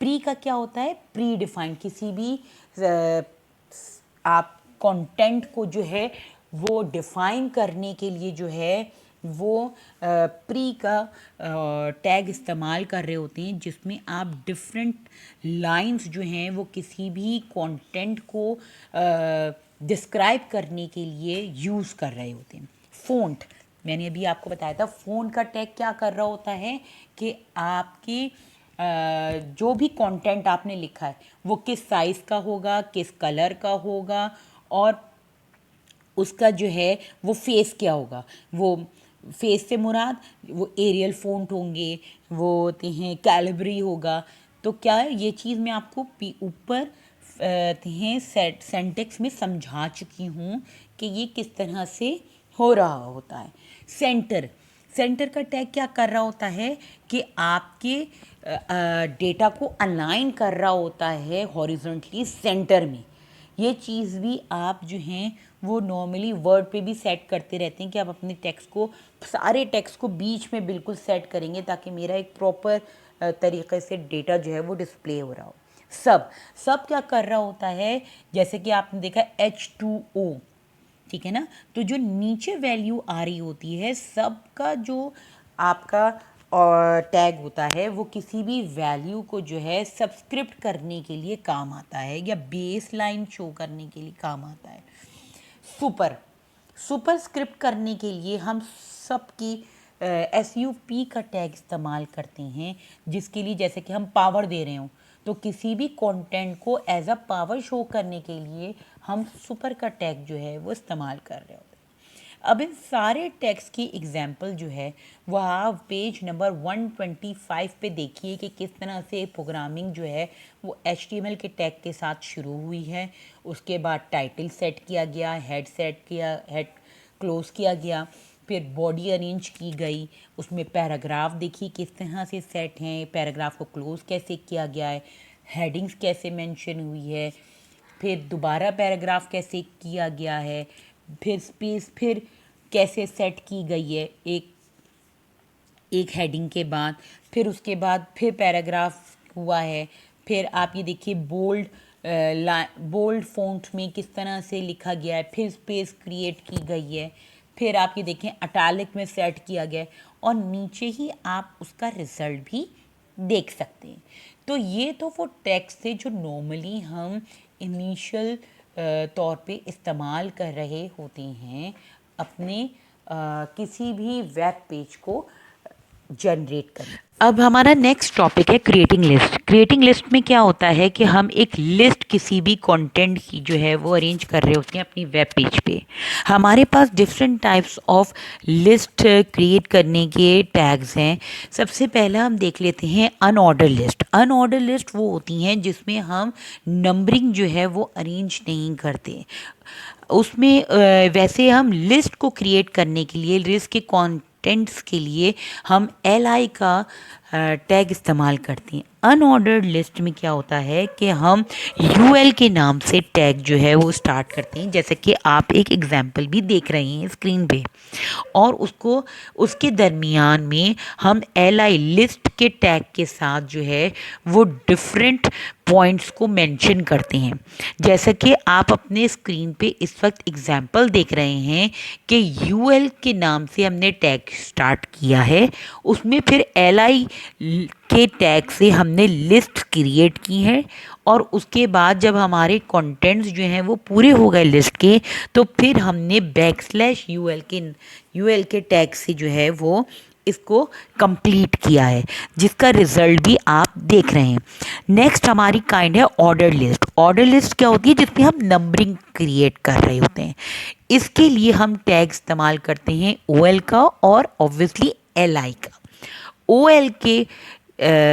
प्री का क्या होता है, प्री डिफाइंड, किसी भी आप कंटेंट को जो है वो डिफाइन करने के लिए जो है वो प्री का टैग इस्तेमाल कर रहे होते हैं, जिसमें आप डिफरेंट लाइंस जो हैं वो किसी भी कंटेंट को डिस्क्राइब करने के लिए यूज़ कर रहे होते हैं। फ़ॉन्ट, मैंने अभी आपको बताया था, फ़ॉन्ट का टैग क्या कर रहा होता है कि आपके जो भी कंटेंट आपने लिखा है वो किस साइज़ का होगा, किस कलर का होगा, और उसका जो है वो फेस क्या होगा। वो फेस से मुराद वो एरियल फ़ॉन्ट होंगे, वो होते हैं कैलिब्री होगा। तो क्या है, ये चीज़ मैं आपको ऊपर हैं सेंटेक्स में समझा चुकी हूँ कि ये किस तरह से हो रहा होता है। सेंटर, सेंटर का टैग क्या कर रहा होता है कि आपके डेटा को अलाइन कर रहा होता है हॉरिजॉन्टली सेंटर में। ये चीज़ भी आप जो हैं वो नॉर्मली वर्ड पे भी सेट करते रहते हैं कि आप अपने टेक्स्ट को, सारे टेक्स्ट को बीच में बिल्कुल सेट करेंगे ताकि मेरा एक प्रॉपर तरीके से डेटा जो है वो डिस्प्ले हो रहा हो। सब, सब क्या कर रहा होता है, जैसे कि आपने देखा H2O, ठीक है ना, तो जो नीचे वैल्यू आ रही होती है सब का जो आपका टैग होता है वो किसी भी वैल्यू को जो है सब्सक्रिप्ट करने के लिए काम आता है या बेस लाइन शो करने के लिए काम आता है। सुपर, सुपरस्क्रिप्ट करने के लिए हम सबकी SUP का टैग इस्तेमाल करते हैं, जिसके लिए जैसे कि हम पावर दे रहे हों, तो किसी भी कंटेंट को एज अ पावर शो करने के लिए हम सुपर का टैग जो है वो इस्तेमाल कर रहे होते हैं। अब इन सारे टैग्स की एग्जाम्पल जो है वह आप पेज नंबर 125 पे देखिए कि किस तरह से प्रोग्रामिंग जो है वो HTML के टैग के साथ शुरू हुई है। उसके बाद टाइटल सेट किया गया, हेड क्लोज किया गया, फिर बॉडी अरेंज की गई, उसमें पैराग्राफ देखिए किस तरह से सेट हैं, पैराग्राफ को क्लोज कैसे किया गया है, हेडिंग्स कैसे मेंशन हुई है, फिर दोबारा पैराग्राफ कैसे किया गया है, फिर स्पेस फिर कैसे सेट की गई है एक हेडिंग के बाद, फिर उसके बाद फिर पैराग्राफ हुआ है। फिर आप ये देखिए बोल्ड फ़ॉन्ट में किस तरह से लिखा गया है, फिर स्पेस क्रिएट की गई है, फिर आप ये देखें इटैलिक में सेट किया गया है, और नीचे ही आप उसका रिजल्ट भी देख सकते हैं। तो ये तो वो टेक्स्ट थे जो नॉर्मली हम इनिशियल तौर पे इस्तेमाल कर रहे होते हैं अपने किसी भी वेब पेज को जनरेट करना। अब हमारा नेक्स्ट टॉपिक है क्रिएटिंग लिस्ट। क्रिएटिंग लिस्ट में क्या होता है कि हम एक लिस्ट किसी भी कंटेंट की जो है वो अरेंज कर रहे होते हैं अपनी वेब पेज पे। हमारे पास different types of list create करने के टैग्स हैं। सबसे पहला हम देख लेते हैं अनऑर्डर लिस्ट। अनऑर्डर लिस्ट वो होती हैं जिसमें हम नंबरिंग जो है वो अरेंज नहीं करते। उसमें वैसे हम लिस्ट को क्रिएट करने के लिए, लिस्ट के कंटेंट्स के लिए हम LI का टैग इस्तेमाल करते हैं। अनऑर्डर्ड लिस्ट में क्या होता है कि हम UL के नाम से टैग जो है वो स्टार्ट करते हैं, जैसे कि आप एक एग्जांपल भी देख रहे हैं स्क्रीन पे, और उसके दरमियान में हम LI लिस्ट के टैग के साथ जो है वो डिफरेंट पॉइंट्स को मेंशन करते हैं। जैसा कि आप अपने स्क्रीन पे इस वक्त एग्जांपल देख रहे हैं कि UL के नाम से हमने टैग स्टार्ट किया है, उसमें फिर LI के टैग से हमने लिस्ट क्रिएट की है, और उसके बाद जब हमारे कंटेंट्स जो हैं वो पूरे हो गए लिस्ट के, तो फिर हमने UL के टैग से जो है वो इसको कंप्लीट किया है, जिसका रिजल्ट भी आप देख रहे हैं। नेक्स्ट हमारी काइंड है ऑर्डर लिस्ट। ऑर्डर लिस्ट क्या होती है? जिसमें हम नंबरिंग क्रिएट कर रहे होते हैं। इसके लिए हम टैग इस्तेमाल करते हैं OL का और ऑब्वियसली LI का। OL के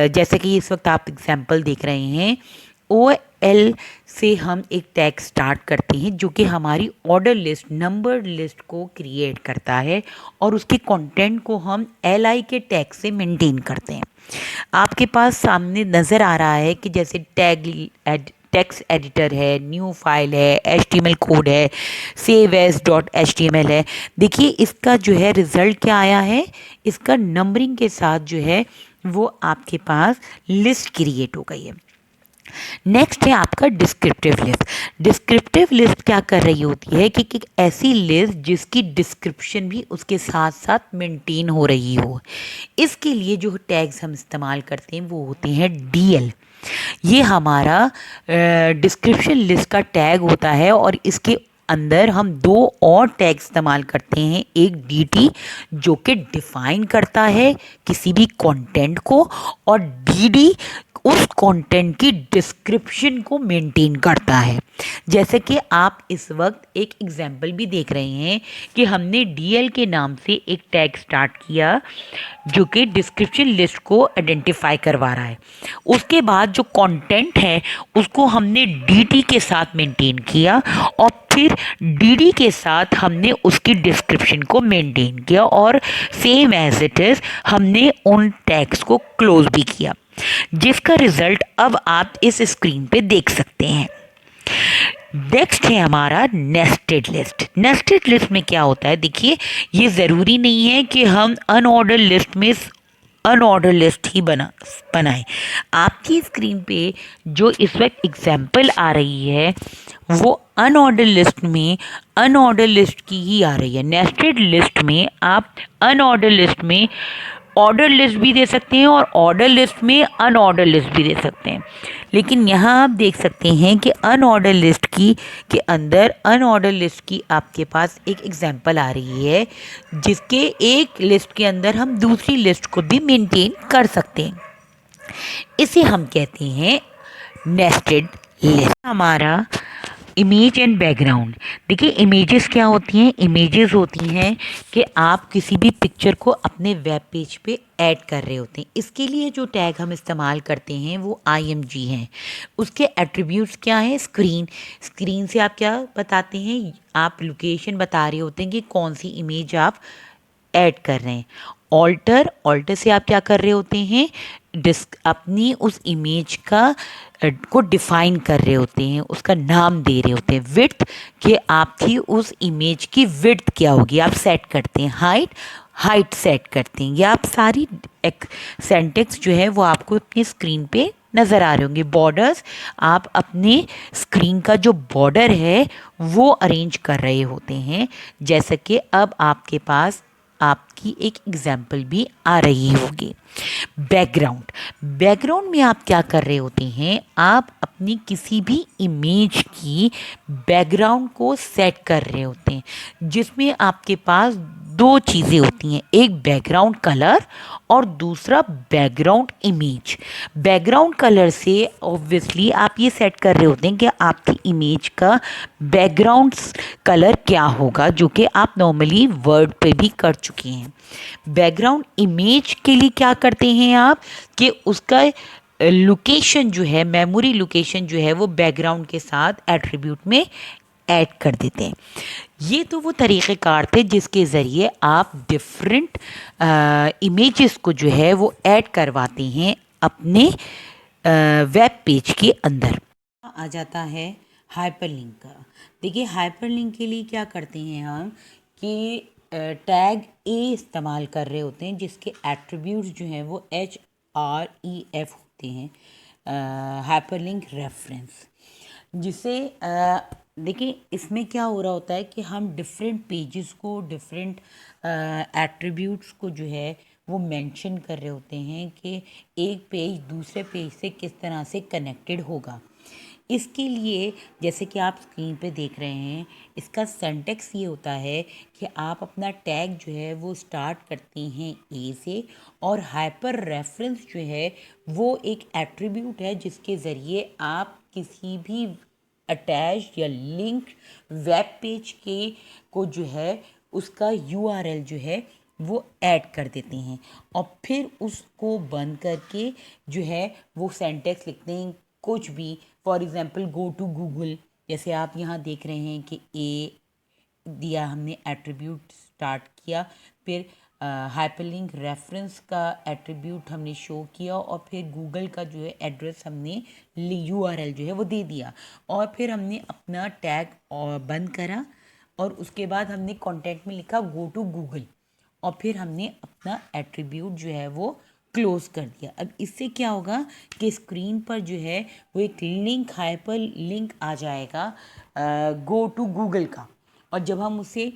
जैसे कि इस वक्त आप एग्जांपल देख रहे हैं, OL से हम एक टैग स्टार्ट करते हैं जो कि हमारी ऑर्डर लिस्ट, नंबर लिस्ट को क्रिएट करता है, और उसके कंटेंट को हम LI के टैग से मेंटेन करते हैं। आपके पास सामने नज़र आ रहा है कि जैसे टेक्स्ट एडिटर है, न्यू फाइल है, HTML कोड है, सेव एज .html है। देखिए इसका जो है रिज़ल्ट क्या आया है, इसका नंबरिंग के साथ जो है वो आपके पास लिस्ट क्रिएट हो गई है। नेक्स्ट है आपका डिस्क्रिप्टिव लिस्ट। डिस्क्रिप्टिव लिस्ट क्या कर रही होती है कि ऐसी लिस्ट जिसकी डिस्क्रिप्शन भी उसके साथ साथ मेंटेन हो रही हो। इसके लिए जो टैग्स हम इस्तेमाल करते हैं वो होते हैं DL। ये हमारा डिस्क्रिप्शन लिस्ट का टैग होता है, और इसके अंदर हम दो और टैग इस्तेमाल करते हैं। एक DT जो कि डिफाइन करता है किसी भी कंटेंट को, और DD उस कंटेंट की डिस्क्रिप्शन को मेंटेन करता है। जैसे कि आप इस वक्त एक एग्जांपल भी देख रहे हैं कि हमने DL के नाम से एक टैग स्टार्ट किया जो कि डिस्क्रिप्शन लिस्ट को आइडेंटिफाई करवा रहा है। उसके बाद जो कंटेंट है उसको हमने DT के साथ मेंटेन किया, और फिर DD के साथ हमने उसकी डिस्क्रिप्शन को मेंटेन किया, और सेम एज इट इज़ हमने उन टैग्स को क्लोज भी किया, जिसका रिजल्ट अब आप इस स्क्रीन पे देख सकते हैं। नेक्स्ट है हमारा नेस्टेड लिस्ट। नेस्टेड लिस्ट में क्या होता है? देखिए ये ज़रूरी नहीं है कि हम अनऑर्डर लिस्ट में अनऑर्डर लिस्ट ही बनाएं। आपकी स्क्रीन पे जो इस वक्त एग्जाम्पल आ रही है वो अनऑर्डर लिस्ट में अनऑर्डर लिस्ट की ही आ रही है। नेस्टेड लिस्ट में आप अनऑर्डर लिस्ट में ऑर्डर लिस्ट भी दे सकते हैं और ऑर्डर लिस्ट में अनऑर्डर लिस्ट भी दे सकते हैं। लेकिन यहाँ आप देख सकते हैं कि अनऑर्डर लिस्ट की के अंदर अनऑर्डर लिस्ट की आपके पास एक एग्जांपल आ रही है, जिसके एक लिस्ट के अंदर हम दूसरी लिस्ट को भी मेंटेन कर सकते हैं। इसे हम कहते हैं नेस्टेड लिस्ट। हमारा इमेज एंड बैकग्राउंड। देखिए इमेजेस क्या होती हैं? इमेजेस होती हैं कि आप किसी भी पिक्चर को अपने वेब पेज पे ऐड कर रहे होते हैं। इसके लिए जो टैग हम इस्तेमाल करते हैं वो IMG हैं। उसके एट्रीब्यूट्स क्या हैं? स्क्रीन। स्क्रीन से आप क्या बताते हैं? आप लोकेशन बता रहे होते हैं कि कौन सी इमेज आप ऐड कर रहे हैं। ऑल्टर। ऑल्टर से आप क्या कर रहे होते हैं? अपनी उस इमेज का को डिफाइन कर रहे होते हैं, उसका नाम दे रहे होते हैं। विड्थ कि आपकी उस इमेज की विड्थ क्या होगी, आप सेट करते हैं। हाइट, हाइट सेट करते हैं। या आप सारी एक सेंटेक्स जो है वो आपको अपनी स्क्रीन पे नज़र आ रहे होंगे। बॉर्डर्स, आप अपने स्क्रीन का जो बॉर्डर है वो अरेंज कर रहे होते हैं। जैसे कि अब आपके पास आपकी एक एग्जाम्पल भी आ रही होगी। बैकग्राउंड। बैकग्राउंड में आप क्या कर रहे होते हैं? आप अपनी किसी भी इमेज की बैकग्राउंड को सेट कर रहे होते हैं, जिसमें आपके पास दो चीज़ें होती हैं, एक बैकग्राउंड कलर और दूसरा बैकग्राउंड इमेज। बैकग्राउंड कलर से ऑब्वियसली आप ये सेट कर रहे होते हैं कि आपकी इमेज का बैकग्राउंड कलर क्या होगा, जो कि आप नॉर्मली वर्ड पे भी कर चुके हैं। बैकग्राउंड इमेज के लिए क्या करते हैं आप कि उसका लोकेशन जो है, मेमोरी लोकेशन जो है वो बैकग्राउंड के साथ एट्रीब्यूट में ऐड कर देते हैं। ये तो वो तरीक़ेकार थे जिसके ज़रिए आप डिफरेंट इमेजेस को जो है वो ऐड करवाते हैं अपने वेब पेज के अंदर। आ जाता है हाइपरलिंक का। देखिए हाइपरलिंक के लिए क्या करते हैं हम कि टैग ए इस्तेमाल कर रहे होते हैं, जिसके एट्रीब्यूट्स जो हैं वो HREF होते हैं, हाइपरलिंक रेफरेंस। जिसे देखिए इसमें क्या हो रहा होता है कि हम डिफरेंट पेजेस को, डिफरेंट एट्रीब्यूट्स को जो है वो मेंशन कर रहे होते हैं कि एक पेज दूसरे पेज से किस तरह से कनेक्टेड होगा। इसके लिए जैसे कि आप स्क्रीन पे देख रहे हैं, इसका सिंटैक्स ये होता है कि आप अपना टैग जो है वो स्टार्ट करते हैं ए से, और हाइपर रेफरेंस जो है वो एक एट्रीब्यूट है जिसके ज़रिए आप किसी भी अटैच या लिंक वेब पेज के को जो है उसका URL जो है वो ऐड कर देते हैं, और फिर उसको बंद करके जो है वो सेंटेक्स लिखते हैं कुछ भी। For example go to Google, जैसे आप यहाँ देख रहे हैं कि ए दिया हमने एट्रीब्यूट स्टार्ट किया, फिर हाइपरलिंक रेफरेंस का एट्रीब्यूट हमने शो किया, और फिर गूगल का जो है एड्रेस हमने URL जो है वो दे दिया, और फिर हमने अपना टैग बंद करा, और उसके बाद हमने कंटेंट में लिखा गो टू गूगल, और फिर हमने अपना एट्रीब्यूट जो है वो क्लोज कर दिया। अब इससे क्या होगा कि स्क्रीन पर जो है वो एक लिंक, हाइपर लिंक आ जाएगा गो टू गूगल का, और जब हम उसे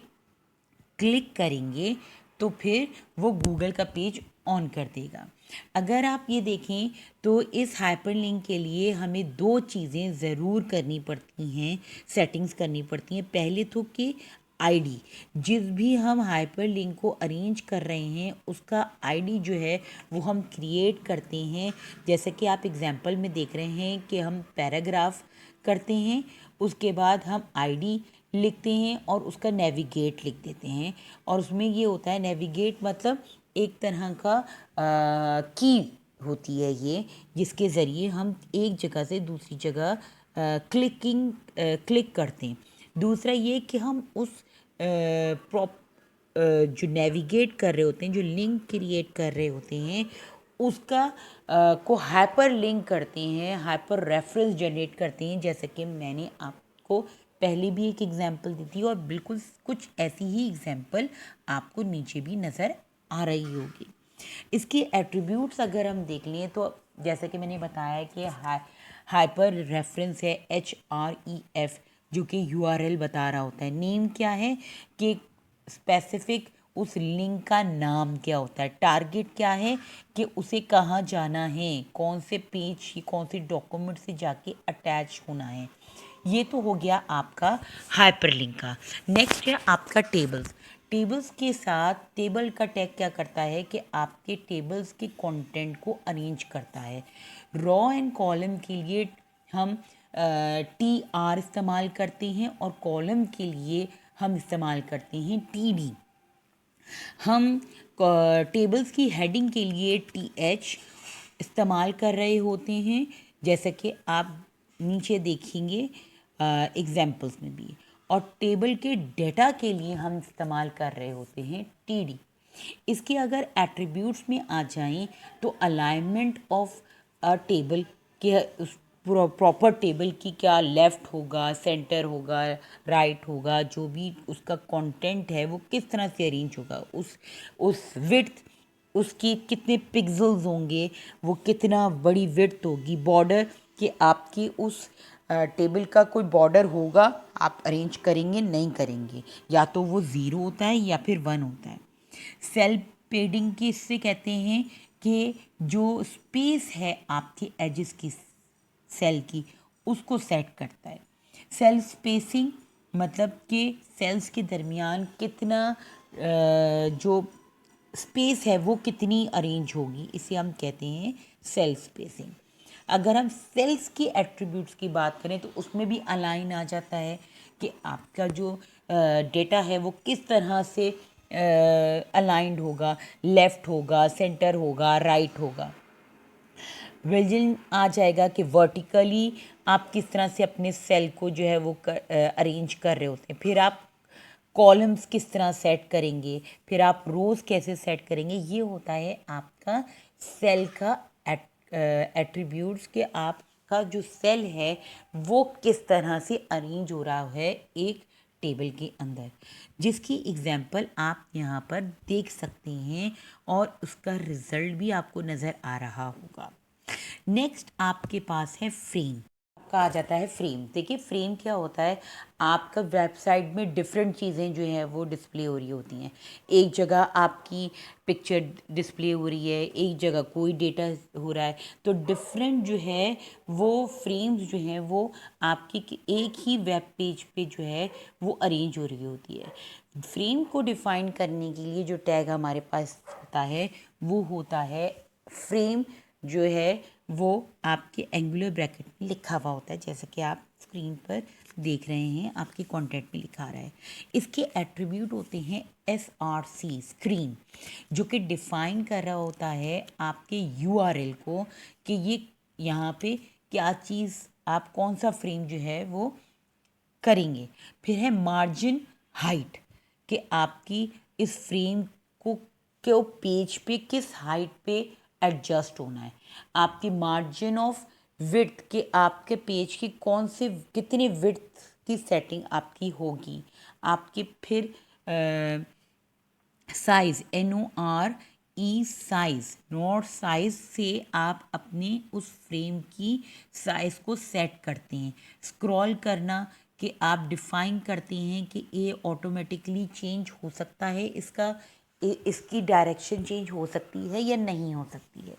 क्लिक करेंगे तो फिर वो गूगल का पेज ऑन कर देगा। अगर आप ये देखें तो इस हाइपरलिंक के लिए हमें दो चीज़ें ज़रूर करनी पड़ती हैं, सेटिंग्स करनी पड़ती हैं। पहले तो कि आईडी, जिस भी हम हाइपरलिंक को अरेंज कर रहे हैं उसका आईडी जो है वो हम क्रिएट करते हैं। जैसे कि आप एग्जांपल में देख रहे हैं कि हम पैराग्राफ करते हैं, उसके बाद हम आईडी लिखते हैं और उसका नेविगेट लिख देते हैं, और उसमें ये होता है नेविगेट मतलब एक तरह का की होती है ये, जिसके ज़रिए हम एक जगह से दूसरी जगह क्लिक करते हैं। दूसरा ये कि हम उस जो नेविगेट कर रहे होते हैं, जो लिंक क्रिएट कर रहे होते हैं उसका को हाइपर लिंक करते हैं, हाइपर रेफरेंस जनरेट करते हैं, जैसे कि मैंने आपको पहले भी एक एग्जांपल दी थी, और बिल्कुल कुछ ऐसी ही एग्जांपल आपको नीचे भी नज़र आ रही होगी। इसके एट्रीब्यूट्स अगर हम देख लें तो जैसे कि मैंने बताया कि हाइपर रेफरेंस है HREF, जो कि URL बता रहा होता है। नेम क्या है कि स्पेसिफिक उस लिंक का नाम क्या होता है, टारगेट क्या है कि उसे कहाँ जाना है, कौन से पेज की कौन से डॉक्यूमेंट से जाके अटैच होना है। ये तो हो गया आपका हाइपरलिंक का। नेक्स्ट है आपका टेबल्स। टेबल्स के साथ टेबल का टैग क्या करता है कि आपके टेबल्स के कंटेंट को अरेंज करता है। रॉ एंड कॉलम के लिए हम TR इस्तेमाल करते हैं और कॉलम के लिए हम इस्तेमाल करते हैं TD। हम टेबल्स की हेडिंग के लिए TH इस्तेमाल कर रहे होते हैं, जैसे कि आप नीचे देखेंगे एग्जाम्पल्स में भी। और टेबल के डेटा के लिए हम इस्तेमाल कर रहे होते हैं TD। इसके अगर एट्रीब्यूट्स में आ जाएं तो अलाइनमेंट ऑफ अ टेबल के उस प्रॉपर टेबल की क्या लेफ़्ट होगा, सेंटर होगा, राइट होगा, जो भी उसका कंटेंट है वो किस तरह से अरेंज होगा, उस विड्थ उसकी कितने पिक्सल्स होंगे, वो कितना बड़ी विड्थ होगी, बॉर्डर कि आपकी उस टेबल का कोई बॉर्डर होगा, आप अरेंज करेंगे नहीं करेंगे, या तो वो ज़ीरो होता है या फिर 1 होता है। सेल पेडिंग की इससे कहते हैं कि जो स्पेस है आपके एजेस की सेल की उसको सेट करता है। सेल स्पेसिंग मतलब कि सेल्स के दरमियान कितना जो स्पेस है वो कितनी अरेंज होगी, इसे हम कहते हैं सेल स्पेसिंग। अगर हम सेल्स की एट्रीब्यूट्स की बात करें तो उसमें भी अलाइन आ जाता है कि आपका जो डेटा है वो किस तरह से अलाइंड होगा, लेफ़्ट होगा, सेंटर होगा, राइट होगा। विजन आ जाएगा कि वर्टिकली आप किस तरह से अपने सेल को जो है वो अरेंज कर रहे होते हैं। फिर आप कॉलम्स किस तरह सेट करेंगे, फिर आप रोज़ कैसे सेट करेंगे, ये होता है आपका सेल का एट्रीब्यूट्स के आपका जो सेल है वो किस तरह से अरेंज हो रहा है एक टेबल के अंदर, जिसकी एग्जांपल आप यहाँ पर देख सकते हैं और उसका रिजल्ट भी आपको नज़र आ रहा होगा। नेक्स्ट आपके पास है फ्रेम। आपका आ जाता है फ्रेम। देखिए फ्रेम क्या होता है, आपका वेबसाइट में डिफरेंट चीज़ें जो हैं वो डिस्प्ले हो रही होती हैं। एक जगह आपकी पिक्चर डिस्प्ले हो रही है, एक जगह कोई डेटा हो रहा है, तो डिफरेंट जो है वो फ्रेम्स जो हैं वो आपकी एक ही वेब पेज पे जो है वो अरेंज हो रही होती है। फ्रेम को डिफ़ाइन करने के लिए जो टैग हमारे पास होता है वो होता है फ्रेम, जो है वो आपके एंगुलर ब्रैकेट में लिखा हुआ होता है, जैसे कि आप स्क्रीन पर देख रहे हैं, आपके कंटेंट में लिखा रहा है। इसके एट्रीब्यूट होते हैं SRC स्क्रीन, जो कि डिफ़ाइन कर रहा होता है आपके URL को कि ये यहाँ पे क्या चीज़ आप कौन सा फ्रेम जो है वो करेंगे। फिर है मार्जिन हाइट कि आपकी इस फ्रेम को क्यों पेज पे किस हाइट पे एडजस्ट होना है। आपकी मार्जिन ऑफ विड्थ के आपके पेज की कौन से कितने विड्थ की सेटिंग आपकी होगी। आपके फिर size NORE size note size से आप अपने उस फ्रेम की साइज़ को सेट करते हैं। स्क्रॉल करना कि आप डिफ़ाइन करते हैं कि ये ऑटोमेटिकली चेंज हो सकता है, इसकी डायरेक्शन चेंज हो सकती है या नहीं हो सकती है।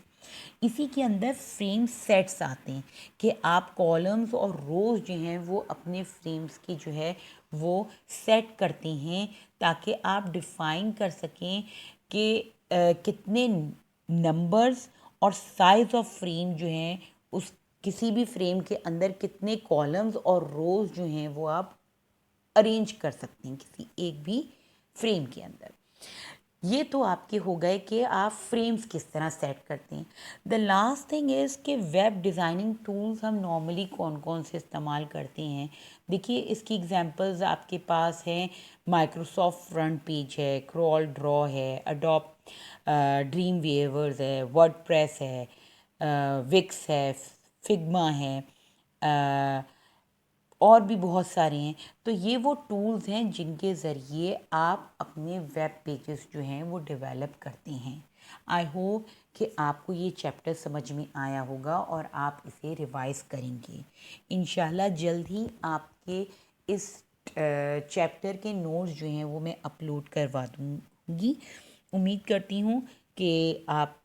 इसी के अंदर फ्रेम सेट्स आते हैं कि आप कॉलम्स और रोज़ जो हैं वो अपने फ्रेम्स की जो है वो सेट करते हैं, ताकि आप डिफ़ाइन कर सकें कि कितने नंबर्स और साइज़ ऑफ फ्रेम जो हैं उस किसी भी फ्रेम के अंदर कितने कॉलम्स और रोज़ जो हैं वो आप अरेंज कर सकते हैं किसी एक भी फ्रेम के अंदर। ये तो आपके हो गए कि आप फ्रेम्स किस तरह सेट करते हैं। द लास्ट थिंग इज़ कि वेब डिज़ाइनिंग टूल्स हम नॉर्मली कौन कौन से इस्तेमाल करते हैं। देखिए इसकी एग्जांपल्स आपके पास हैं, माइक्रोसॉफ्ट फ्रंट पेज है, क्रॉल ड्रॉ है, अडोब ड्रीम वेवर्स है, वर्डप्रेस है, विक्स है, फिग्मा है, और भी बहुत सारे हैं। तो ये वो टूल्स हैं जिनके ज़रिए आप अपने वेब पेजेस जो हैं वो डेवलप करते हैं। आई होप कि आपको ये चैप्टर समझ में आया होगा और आप इसे रिवाइज करेंगे। इंशाल्लाह जल्द ही आपके इस चैप्टर के नोट्स जो हैं वो मैं अपलोड करवा दूँ जी, उम्मीद करती हूँ कि आप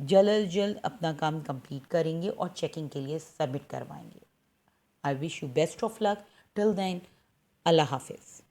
जल्द अज जल्द अपना काम कंप्लीट करेंगे और चेकिंग के लिए सबमिट करवाएंगे। I wish you best of luck. Till then, अल्लाह हाफिज़।